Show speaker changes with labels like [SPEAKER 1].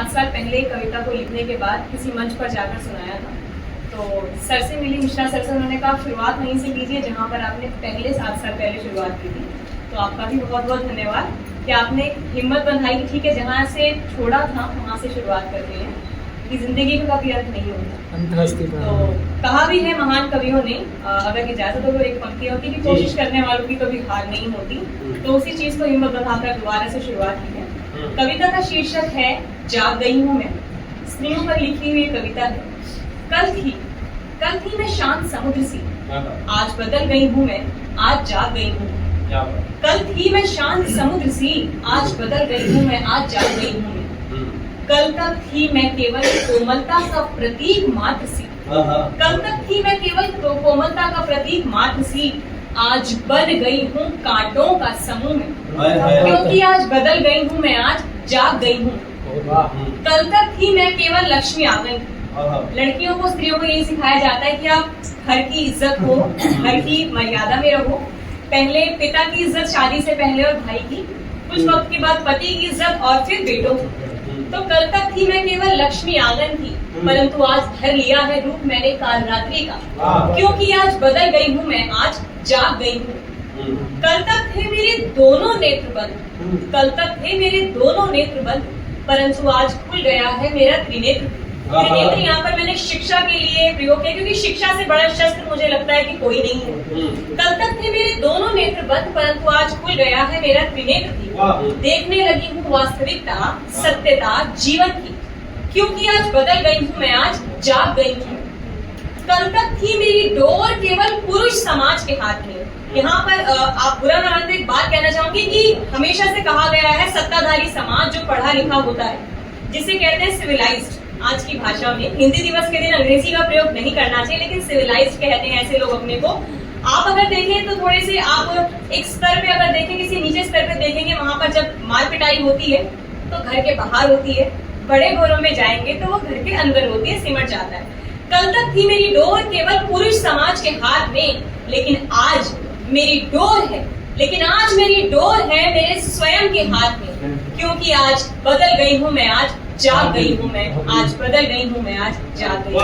[SPEAKER 1] 7 साल पहले कविता को लिखने के बाद किसी मंच पर जाकर सुनाया था। तो सर से मिली, मिश्रा सर से, उन्होंने कहा शुरुआत वहीं से कीजिए जहाँ पर आपने पहले 7 साल पहले शुरुआत की थी। तो आपका भी बहुत बहुत धन्यवाद कि आपने हिम्मत बंधाई। ठीक है, जहाँ से छोड़ा था वहाँ से शुरुआत करते हैं कि जिंदगी का कभी अर्थ नहीं होता। तो कहा भी है महान कवियों ने, अगर इजाजत हो तो एक पंक्ति होती कि कोशिश करने वालों की कभी हार नहीं होती। तो उसी चीज को हिम्मत बंधाकर दोबारा से शुरुआत की है। कविता का शीर्षक है जाग गई हूँ मैं। स्त्रियों पर लिखी हुई कविता है। कल थी मैं शांत समुद्र सी, आज बदल गई हूँ मैं, आज जाग गई हूँ। कल थी मैं शांत समुद्र सी, आज बदल गई हूँ मैं, आज जाग गई हूँ मैं। कल तक थी मैं केवल कोमलता का प्रतीक मात्र सी, कल तक थी मैं केवल कोमलता का प्रतीक मात्र सी, आज बन गई हूँ कांटों का समूह में। क्योंकि आज बदल गई हूँ मैं, आज जाग गई हूँ। कल तक थी मैं केवल लक्ष्मी आंगन। लड़कियों को, स्त्रियों को यही सिखाया जाता है कि आप घर की इज्जत हो, घर की मर्यादा में रहो। पहले पिता की इज्जत शादी से पहले और भाई की, कुछ वक्त के बाद पति की इज्जत और फिर बेटों की। तो कल तक थी मैं केवल लक्ष्मी आंगन की, परंतु आज धर लिया है रूप मैंने काल रात्रि का। क्योंकि आज बदल गई हूँ मैं, आज जाग गई हूँ। कल तक थे मेरे दोनों नेत्र बंद, कल तक थे मेरे दोनों नेत्र बंद, परंतु आज खुल गया है मेरा त्रिनेत्र। त्रिनेत्र यहाँ पर मैंने शिक्षा के लिए प्रयोग किया, क्योंकि शिक्षा से बड़ा शस्त्र मुझे लगता है कि कोई नहीं है। कल तक थे मेरे दोनों नेत्र बंद, परंतु आज खुल गया है मेरा त्रिनेत्र। देखने लगी हूँ वास्तविकता, सत्यता जीवन की। क्योंकि आज बदल गई हूँ मैं, आज जाग गई हूँ। कल तक थी मेरी डोर केवल पुरुष समाज के हाथ में। यहाँ पर आप बुरा ना माने, एक बात कहना चाहूंगी कि हमेशा से कहा गया है सत्ताधारी समाज जो पढ़ा लिखा होता है, जिसे कहते हैं सिविलाइज्ड आज की भाषा में। हिंदी दिवस के दिन अंग्रेजी का प्रयोग नहीं करना चाहिए, लेकिन सिविलाइज्ड कहते हैं ऐसे लोग अपने को। आप अगर देखें तो थोड़े से आप एक स्तर पे अगर देखें, किसी नीचे स्तर पे देखेंगे, वहां पर जब मार पिटाई होती है तो घर के बाहर होती है, बड़े घरों में जाएंगे तो वो घर के अंदर होती है, सिमट जाता है। कल तक थी मेरी डोर केवल पुरुष समाज के हाथ में, लेकिन आज मेरी डोर है, लेकिन आज मेरी डोर है मेरे स्वयं के हाथ में। क्योंकि आज बदल गई हूँ मैं, आज जाग गई हूँ मैं, आज बदल गई हूँ मैं, आज जाग गई हूँ।